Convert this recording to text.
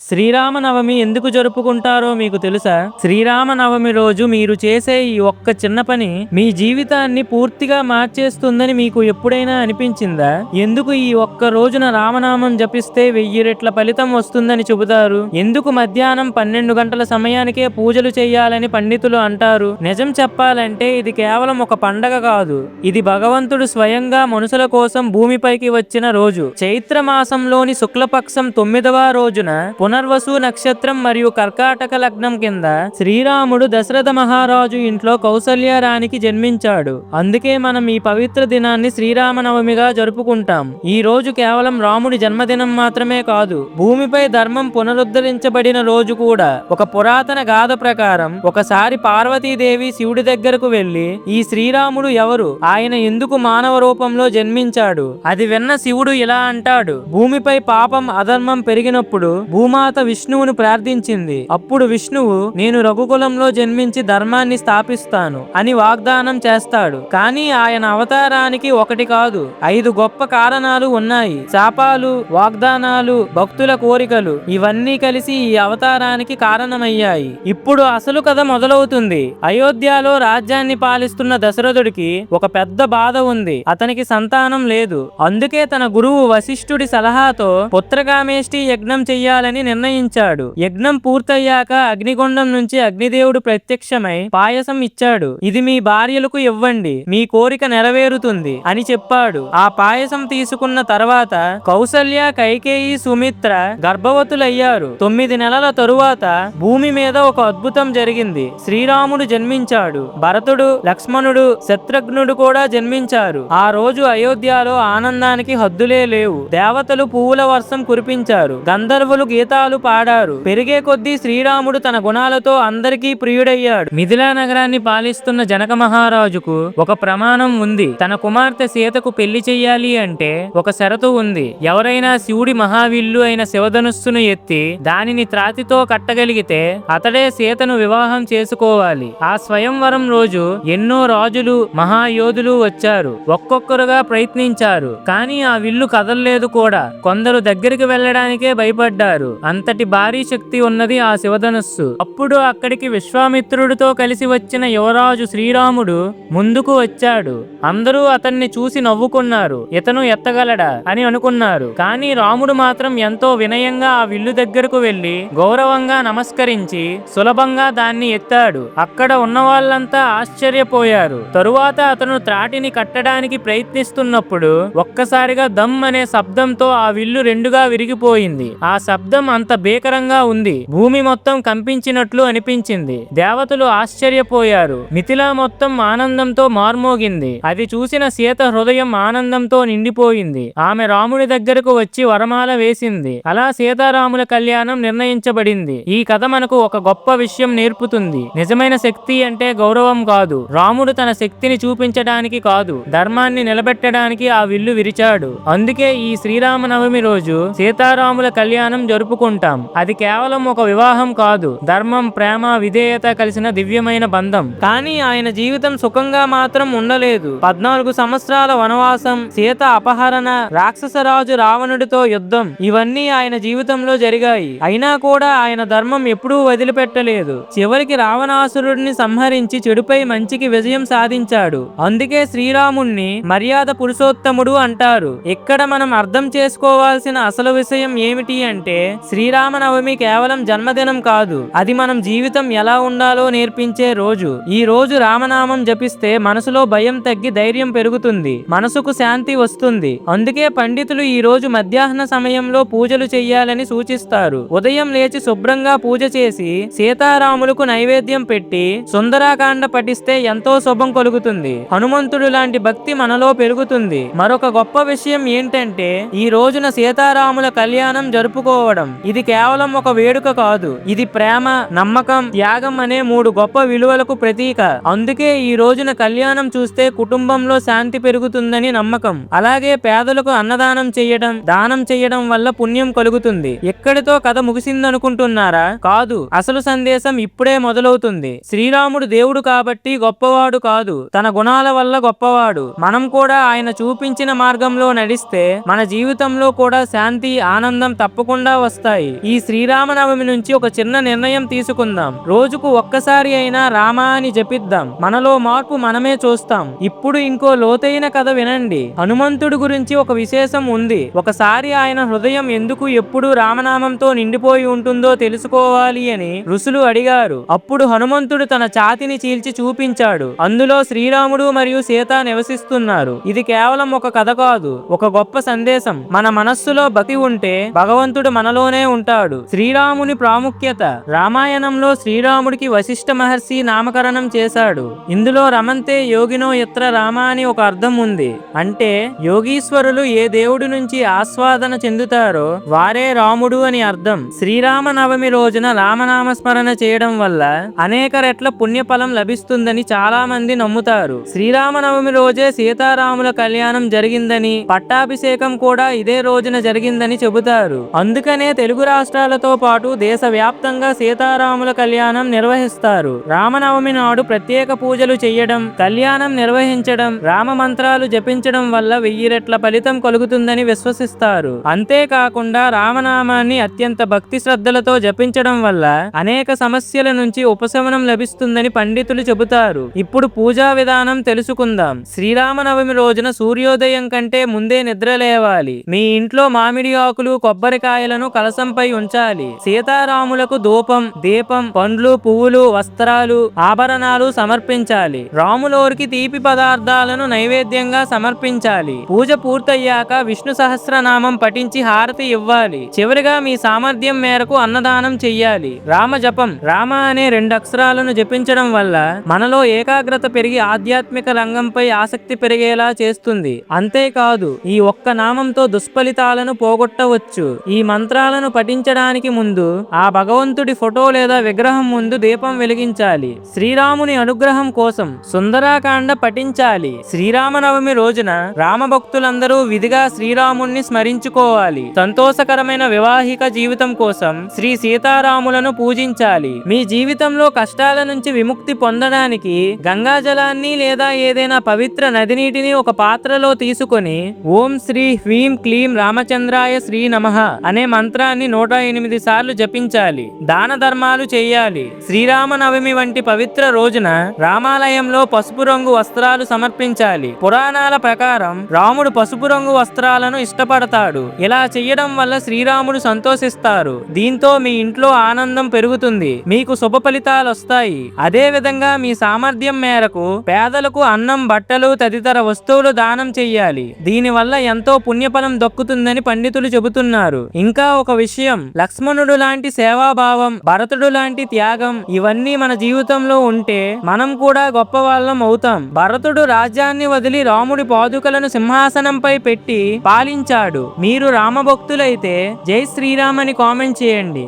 శ్రీరామనవమి ఎందుకు జరుపుకుంటారో మీకు తెలుసా? శ్రీరామనవమి రోజు మీరు చేసే ఈ ఒక్క చిన్న పని మీ జీవితాన్ని పూర్తిగా మార్చేస్తుందని మీకు ఎప్పుడైనా అనిపించిందా? ఎందుకు ఈ ఒక్క రోజున రామనామం జపిస్తే 1000 రెట్ల ఫలితం వస్తుందని చెబుతారు? ఎందుకు మధ్యాహ్నం 12 గంటల సమయానికే పూజలు చేయాలని పండితులు అంటారు? నిజం చెప్పాలంటే ఇది కేవలం ఒక పండగ కాదు. ఇది భగవంతుడు స్వయంగా మనుషుల కోసం భూమిపైకి వచ్చిన రోజు. చైత్ర మాసంలోని శుక్లపక్షం 9వ రోజున పునర్వసు నక్షత్రం మరియు కర్కాటక లగ్నం కింద శ్రీరాముడు దశరథ మహారాజు ఇంట్లో కౌసల్య రాణికి జన్మించాడు. అందుకే మనం ఈ పవిత్ర దినాన్ని శ్రీరామనవమిగా జరుపుకుంటాం. ఈ రోజు కేవలం రాముడి జన్మదినం మాత్రమే కాదు, భూమిపై ధర్మం పునరుద్ధరించబడిన రోజు కూడా. ఒక పురాతన గాథ ప్రకారం ఒకసారి పార్వతీదేవి శివుడి దగ్గరకు వెళ్లి, ఈ శ్రీరాముడు ఎవరు, ఆయన ఎందుకు మానవ రూపంలో జన్మించాడు అది విన్న శివుడు ఇలా అంటాడు: భూమిపై పాపం అధర్మం పెరిగినప్పుడు భూమాత విష్ణువును ప్రార్థించింది. అప్పుడు విష్ణువు, నేను రఘుకులంలో జన్మించి ధర్మాన్ని స్థాపిస్తాను అని వాగ్దానం చేస్తాడు. కానీ ఆయన అవతారానికి ఒకటి కాదు, 5 గొప్ప కారణాలు ఉన్నాయి. శాపాలు, వాగ్దానాలు, భక్తుల కోరికలు ఇవన్నీ కలిసి ఈ అవతారానికి కారణమయ్యాయి. ఇప్పుడు అసలు కథ మొదలవుతుంది. అయోధ్యలో రాజ్యాన్ని పాలిస్తున్న దశరథుడికి ఒక పెద్ద బాధ ఉంది. అతనికి సంతానం లేదు. అందుకే తన గురువు వశిష్ఠుడి సలహాతో పుత్రకామేష్టి యజ్ఞం చెయ్యాలని నిర్ణయించాడు. యజ్ఞం పూర్తయ్యాక అగ్నిగుండం నుంచి అగ్నిదేవుడు ప్రత్యక్షమై పాయసం ఇచ్చాడు. ఇది మీ భార్యలకు ఇవ్వండి, మీ కోరిక నెరవేరుతుంది అని చెప్పాడు. ఆ పాయసం తీసుకున్న తర్వాత కౌసల్య, కైకేయి, సుమిత్ర గర్భవతులయ్యారు. 9 నెలల తరువాత భూమి మీద ఒక అద్భుతం జరిగింది. శ్రీరాముడు జన్మించాడు. భరతుడు, లక్ష్మణుడు, శత్రుఘ్నుడు కూడా జన్మించారు. ఆ రోజు అయోధ్యలో ఆనందానికి హద్దులే లేవు. దేవతలు పువ్వుల వర్షం కురిపించారు. గంధర్వులు గీతాలు పాడారు. పెరిగే కొద్దీ శ్రీరాముడు తన గుణాలతో అందరికీ ప్రియుడయ్యాడు. మిథిలా నగరాన్ని పాలిస్తున్న జనక మహారాజుకు ఒక ప్రమాణం ఉంది. తన కుమార్తె సీతకు పెళ్లి చెయ్యాలి అంటే ఒక షరతు ఉంది. ఎవరైనా శివుడి మహావిల్లు అయిన శివధనుస్సును ఎత్తి దానిని త్రాతితో కట్టగలిగితే అతడే సీతను వివాహం చేసుకోవాలి. ఆ స్వయంవరం రోజు ఎన్నో రాజులు, మహాయోధులు వచ్చారు. ఒక్కొక్కరుగా ప్రయత్నించారు. కానీ ఆ విల్లు కదల్లేదు కూడా. కొందరు దగ్గరికి వెళ్ళడానికే భయపడ్డారు. అంతటి భారీ శక్తి ఉన్నది ఆ శివధనుస్సు. అప్పుడు అక్కడికి విశ్వామిత్రుడితో కలిసి వచ్చిన యువరాజు శ్రీరాముడు ముందుకు వచ్చాడు. అందరూ అతన్ని చూసి నవ్వుకున్నారు. ఇతను ఎత్తగలడా అని అనుకున్నారు. కానీ రాముడు మాత్రం ఎంతో వినయంగా ఆ విల్లు దగ్గరకు వెళ్లి గౌరవంగా నమస్కరించి సులభంగా దాన్ని ఎత్తాడు. అక్కడ ఉన్న వాళ్ళంతా ఆశ్చర్యపోయారు. తరువాత అతను త్రాటిని కట్టడానికి ప్రయత్నిస్తున్నప్పుడు ఒక్కసారిగా దమ్ అనే శబ్దంతో ఆ విల్లు రెండుగా విరిగిపోయింది. ఆ శబ్దం అంత భీకరంగా ఉంది. భూమి మొత్తం కంపించినట్లు అనిపించింది. దేవతలు ఆశ్చర్యపోయారు. మిథిలా మొత్తం ఆనందంతో మార్మోగింది. అది చూసిన సీత హృదయం ఆనందంతో నిండిపోయింది. ఆమె రాముడి దగ్గరకు వచ్చి వరమాల వేసింది. అలా సీతారాముల కళ్యాణం నిర్ణయించబడింది. ఈ కథ మనకు ఒక గొప్ప విషయం నేర్పుతుంది. నిజమైన శక్తి అంటే గౌరవం కాదు. రాముడు తన శక్తిని చూపించడానికి కాదు, ధర్మాన్ని నిలబెట్టడానికి ఆ విల్లు విరిచాడు. అందుకే ఈ శ్రీరామనవమి రోజు సీతారాముల కళ్యాణం జరుపుకుంటాం. అది కేవలం ఒక వివాహం కాదు, ధర్మం, ప్రేమ, విధేయత కలిసిన దివ్యమైన బంధం. కానీ ఆయన జీవితం సుఖంగా మాత్రం ఉండలేదు. 14 సంవత్సరాల వనవాసం, సీత అపహరణ, రాక్షసరాజు రావణుడితో యుద్ధం ఇవన్నీ ఆయన జీవితంలో జరిగాయి. అయినా కూడా ఆయన ధర్మం ఎప్పుడూ వదిలిపెట్టలేదు. చివరికి రావణాసురుడిని సంహరించి చెడుపై మంచికి విజయం సాధించాడు. అందుకే శ్రీరాముణ్ణి మర్యాద పురుషోత్తముడు అంటారు. ఇక్కడ మనం అర్థం చేసుకోవాల్సిన అసలు విషయం ఏమిటి అంటే శ్రీరామనవమి కేవలం జన్మదినం కాదు, అది మనం జీవితం ఎలా ఉండాలో నేర్పించే రోజు. ఈ రోజు రామనామం జపిస్తే మనసులో భయం తగ్గి ధైర్యం పెరుగుతుంది, మనసుకు శాంతి వస్తుంది. అందుకే పండితులు ఈ రోజు మధ్యాహ్న సమయంలో పూజలు చెయ్యాలని సూచిస్తారు. ఉదయం లేచి శుభ్రంగా పూజ చేసి సీతారాములకు నైవేద్యం పెట్టి సుందరాకాండ పఠిస్తే ఎంతో శుభం కలుగుతుంది. హనుమంతుడు లాంటి భక్తి మనలో పెరుగుతుంది. మరొక గొప్ప విషయం ఏంటంటే ఈ రోజున సీతారాముల కళ్యాణం జరుపుకోవడం. ఇది కేవలం ఒక వేడుక కాదు, ఇది ప్రేమ, నమ్మకం, త్యాగం అనే 3 గొప్ప విలువలకు ప్రతీక. అందుకే ఈ రోజున కళ్యాణం చూస్తే కుటుంబంలో శాంతి పెరుగుతుందని నమ్మకం. అలాగే పేదలకు అన్నదానం చెయ్యడం, దానం చెయ్యడం వల్ల పుణ్యం కలుగుతుంది. ఎక్కడితో కథ ముగిసిందనుకుంటున్నారా? కాదు, అసలు సందేశం ఇప్పుడే మొదలవుతుంది. శ్రీరాముడు దేవుడు కాబట్టి గొప్పవాడు కాదు, తన గుణాల వల్ల గొప్పవాడు. మనం కూడా ఆయన చూపించిన మార్గంలో నడిస్తే మన జీవితంలో కూడా శాంతి, ఆనందం తప్పకుండా వస్తాయి. వస్తాయి. ఈ శ్రీరామనవమి నుంచి ఒక చిన్న నిర్ణయం తీసుకుందాం. రోజుకు ఒక్కసారి అయినా రామా అని జపిద్దాం. మనలో మార్పు మనమే చూస్తాం. ఇప్పుడు ఇంకో లోతైన కథ వినండి. హనుమంతుడి గురించి ఒక విశేషం ఉంది. ఒకసారి ఆయన హృదయం ఎందుకు ఎప్పుడూ రామనామంతో నిండిపోయి ఉంటుందో తెలుసుకోవాలి అని ఋషులు అడిగారు. అప్పుడు హనుమంతుడు తన ఛాతిని చీల్చి చూపించాడు. అందులో శ్రీరాముడు మరియు సీత నివసిస్తున్నారు. ఇది కేవలం ఒక కథ కాదు, ఒక గొప్ప సందేశం. మన మనస్సులో భక్తి ఉంటే భగవంతుడు మనలోనే ఉంటాడు. శ్రీరాముని ప్రాముఖ్యత. రామాయణంలో శ్రీరాముడికి వశిష్ఠ మహర్షి నామకరణం చేశాడు. ఇందులో రమంతే యోగినో యత్ర రామ అని ఒక అర్థం ఉంది. అంటే యోగీశ్వరులు ఏ దేవుడి నుంచి ఆస్వాదన చెందుతారో వారే రాముడు అని అర్థం. శ్రీరామనవమి రోజున రామనామస్మరణ చేయడం వల్ల అనేక రెట్ల పుణ్యఫలం లభిస్తుందని చాలా మంది నమ్ముతారు. శ్రీరామనవమి రోజే సీతారాముల కళ్యాణం జరిగిందని, పట్టాభిషేకం కూడా ఇదే రోజున జరిగిందని చెబుతారు. అందుకనే తెలుగు రాష్ట్రాలతో పాటు దేశవ్యాప్తంగా సీతారాముల కళ్యాణం నిర్వహిస్తారు. రామనవమి నాడు ప్రత్యేక పూజలు చేయడం, కళ్యాణం నిర్వహించడం, రామ మంత్రాలు జపించడం వల్ల 1000 రెట్ల ఫలితం కలుగుతుందని విశ్వసిస్తారు. అంతేకాకుండా రామనామాన్ని అత్యంత భక్తి శ్రద్ధలతో జపించడం వల్ల అనేక సమస్యల నుంచి ఉపశమనం లభిస్తుందని పండితులు చెబుతారు. ఇప్పుడు పూజా విధానం తెలుసుకుందాం. శ్రీరామనవమి రోజున సూర్యోదయం కంటే ముందే నిద్ర లేవాలి. మీ ఇంట్లో మామిడి ఆకులు, కొబ్బరికాయలను కలశంపై ఉంచాలి. సీతారాములకు ధూపం, దీపం, పండ్లు, పువ్వులు, వస్త్రాలు, ఆభరణాలు సమర్పించాలి. రాములోరికి తీపి పదార్థాలను నైవేద్యంగా సమర్పించాలి. పూజ పూర్తయ్యాక విష్ణు సహస్రనామం పఠించి హారతి ఇవ్వాలి. చివరిగా మీ సామర్థ్యం మేరకు అన్నదానం చెయ్యాలి. రామ జపం. రామ అనే 2 అక్షరాలను జపించడం వల్ల మనలో ఏకాగ్రత పెరిగి ఆధ్యాత్మిక రంగంపై ఆసక్తి పెరిగేలా చేస్తుంది. అంతేకాదు ఈ ఒక్క నామంతో దుష్ఫలితాలను పోగొట్టవచ్చు. ఈ మంత్రాలను పఠించడానికి ముందు ఆ భగవంతుడి ఫోటో లేదా విగ్రహం ముందు దీపం వెలిగించాలి. శ్రీరాముని అనుగ్రహం కోసం సుందరాకాండ పఠించాలి. శ్రీరామనవమి రోజున రామభక్తులందరూ విధిగా శ్రీరాముణ్ణి స్మరించుకోవాలి. సంతోషకరమైన వివాహిక జీవితం కోసం శ్రీ సీతారాములను పూజించాలి. మీ జీవితంలో కష్టాల నుంచి విముక్తి పొందడానికి గంగాజలాన్ని లేదా ఏదైనా పవిత్ర నది నీటిని ఒక పాత్రలో తీసుకొని ఓం శ్రీ హ్రీం క్లీం రామచంద్రాయ శ్రీ నమః అనే మంత్రాన్ని 108 సార్లు జపించాలి. దాన ధర్మాలు చేయాలి. శ్రీరామనవమి వంటి పవిత్ర రోజున రామాలయంలో పసుపు రంగు వస్త్రాలు సమర్పించాలి. పురాణాల ప్రకారం రాముడు పసుపు రంగు వస్త్రాలను ఇష్టపడతాడు. ఇలా చెయ్యడం వల్ల శ్రీరాముడు సంతోషిస్తారు. దీంతో మీ ఇంట్లో ఆనందం పెరుగుతుంది, మీకు శుభ ఫలితాలు వస్తాయి. అదే విధంగా మీ సామర్థ్యం మేరకు పేదలకు అన్నం, బట్టలు తదితర వస్తువులు దానం చెయ్యాలి. దీనివల్ల ఎంతో పుణ్యఫలం దక్కుతుందని పండితులు చెబుతున్నారు. ఇంకా ఒక విషయం, లక్ష్మణుడు లాంటి సేవాభావం, భరతుడు లాంటి త్యాగం ఇవన్నీ మన జీవితంలో ఉంటే మనం కూడా గొప్ప వాళ్ళం అవుతాం. భరతుడు రాజ్యాన్ని వదిలి రాముడి పాదుకలను సింహాసనంపై పెట్టి పాలించాడు. మీరు రామభక్తులైతే జై శ్రీరామ్ అని కామెంట్ చేయండి.